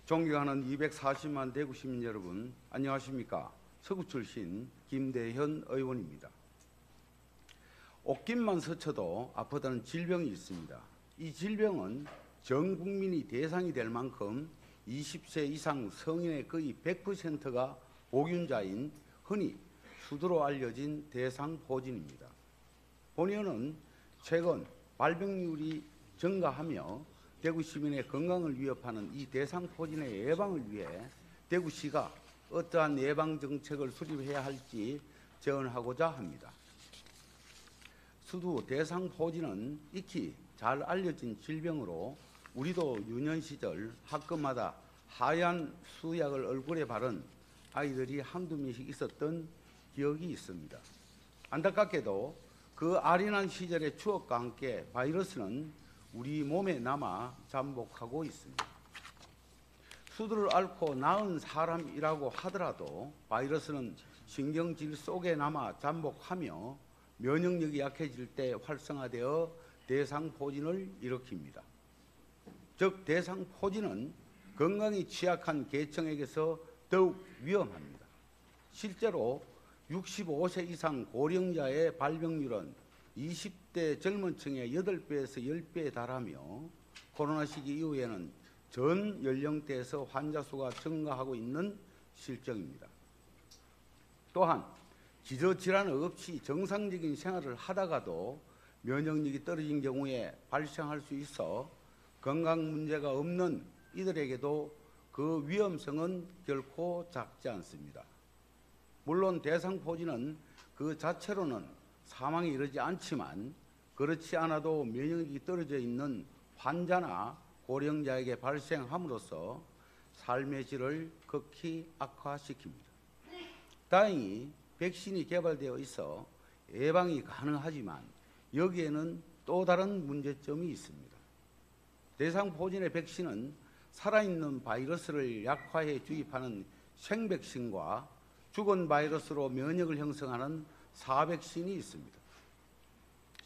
존경하는 240만 대구 시민 여러분, 안녕하십니까? 서구 출신 김대현 의원입니다. 옷깃만 스쳐도 아프다는 질병이 있습니다. 이 질병은 전 국민이 대상이 될 만큼 20세 이상 성인의 거의 100%가 보균자인 흔히 수두로 알려진 대상포진입니다. 본의원은 최근 발병률이 증가하며 대구 시민의 건강을 위협하는 이 대상포진의 예방을 위해 대구시가 어떠한 예방 정책을 수립해야 할지 제언하고자 합니다. 수두 대상포진은 익히 잘 알려진 질병으로 우리도 유년 시절 학교마다 하얀 수약을 얼굴에 바른 아이들이 한두 명씩 있었던 기억이 있습니다. 안타깝게도 그 아련한 시절의 추억과 함께 바이러스는 우리 몸에 남아 잠복하고 있습니다. 수두를 앓고 나은 사람이라고 하더라도 바이러스는 신경질 속에 남아 잠복하며 면역력이 약해질 때 활성화되어 대상포진을 일으킵니다. 즉 대상포진은 건강이 취약한 계층에게서 더욱 위험합니다. 실제로 65세 이상 고령자의 발병률은 20대 젊은 층의 8배에서 10배에 달하며 코로나 시기 이후에는 전 연령대에서 환자 수가 증가하고 있는 실정입니다. 또한 기저질환 없이 정상적인 생활을 하다가도 면역력이 떨어진 경우에 발생할 수 있어 건강 문제가 없는 이들에게도 그 위험성은 결코 작지 않습니다. 물론 대상포진은 그 자체로는 사망에 이르지 않지만 그렇지 않아도 면역력이 떨어져 있는 환자나 고령자에게 발생함으로써 삶의 질을 극히 악화시킵니다. 다행히 백신이 개발되어 있어 예방이 가능하지만 여기에는 또 다른 문제점이 있습니다. 대상포진의 백신은 살아있는 바이러스를 약화해 주입하는 생백신과 죽은 바이러스로 면역을 형성하는 사백신이 있습니다.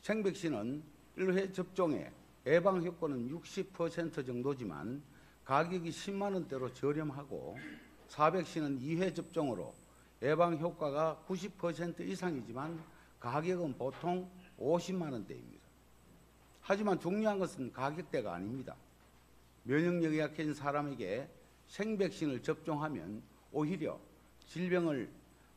생백신은 1회 접종에 예방 효과는 60% 정도지만 가격이 10만 원대로 저렴하고 사백신은 2회 접종으로 예방 효과가 90% 이상이지만 가격은 보통 50만 원대입니다. 하지만 중요한 것은 가격대가 아닙니다. 면역력이 약해진 사람에게 생백신을 접종하면 오히려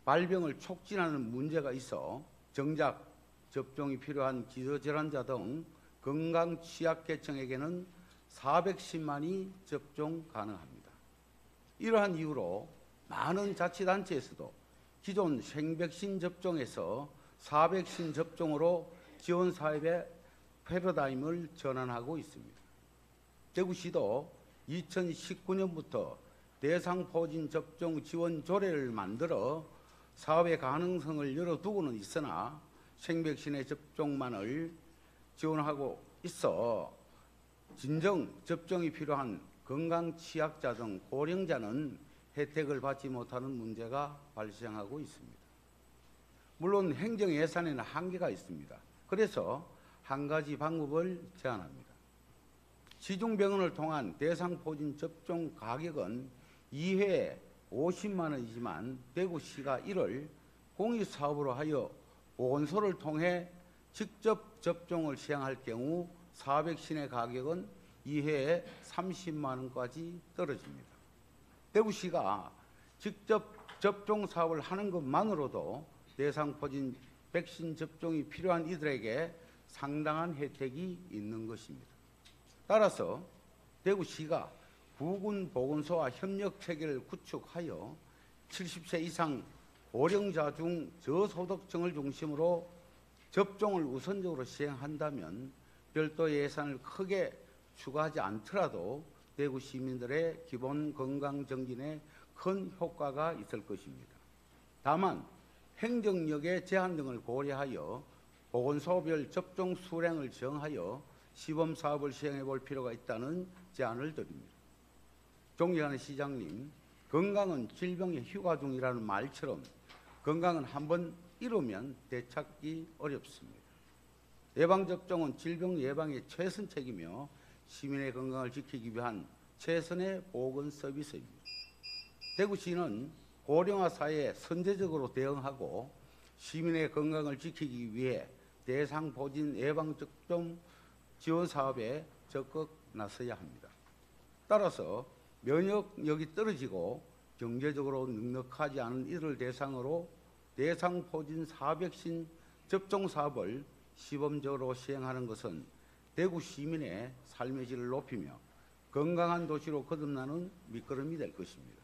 발병을 촉진하는 문제가 있어 정작 접종이 필요한 기저질환자 등 건강 취약계층에게는 400신만이 접종 가능합니다. 이러한 이유로 많은 자치단체에서도 기존 생백신 접종에서 400신 접종으로 지원사업의 패러다임을 전환하고 있습니다. 대구시도 2019년부터 대상포진 접종 지원 조례를 만들어 사업의 가능성을 열어두고는 있으나 생백신의 접종만을 지원하고 있어 진정 접종이 필요한 건강 취약자 등 고령자는 혜택을 받지 못하는 문제가 발생하고 있습니다. 물론 행정 예산에는 한계가 있습니다. 그래서 한 가지 방법을 제안합니다. 시중병원을 통한 대상포진 접종 가격은 2회에 50만 원이지만 대구시가 이를 공익사업으로 하여 보건소를 통해 직접 접종을 시행할 경우 400신의 가격은 2회에 30만 원까지 떨어집니다. 대구시가 직접 접종 사업을 하는 것만으로도 대상포진 백신 접종이 필요한 이들에게 상당한 혜택이 있는 것입니다. 따라서 대구시가 부군 보건소와 협력 체계를 구축하여 70세 이상 고령자 중 저소득층을 중심으로 접종을 우선적으로 시행한다면 별도 예산을 크게 추가하지 않더라도 대구 시민들의 기본 건강 정진에 큰 효과가 있을 것입니다. 다만 행정력의 제한 등을 고려하여 보건소별 접종 수량을 정하여 시범 사업을 시행해 볼 필요가 있다는 제안을 드립니다. 존경하는 시장님, 건강은 질병의 휴가 중이라는 말처럼 건강은 한번 잃으면 되찾기 어렵습니다. 예방접종은 질병 예방의 최선책이며 시민의 건강을 지키기 위한 최선의 보건 서비스입니다. 대구시는 고령화 사회에 선제적으로 대응하고 시민의 건강을 지키기 위해 대상포진 예방접종 지원 사업에 적극 나서야 합니다. 따라서 면역력이 떨어지고 경제적으로 넉넉하지 않은 이들을 대상으로 대상포진 400신 접종 사업을 시범적으로 시행하는 것은 대구 시민의 삶의 질을 높이며 건강한 도시로 거듭나는 밑거름이 될 것입니다.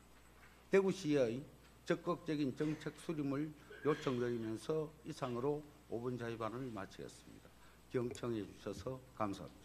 대구시의 적극적인 정책 수립을 요청드리면서 이상으로 5분 자유 발언을 마치겠습니다. 경청해 주셔서 감사합니다.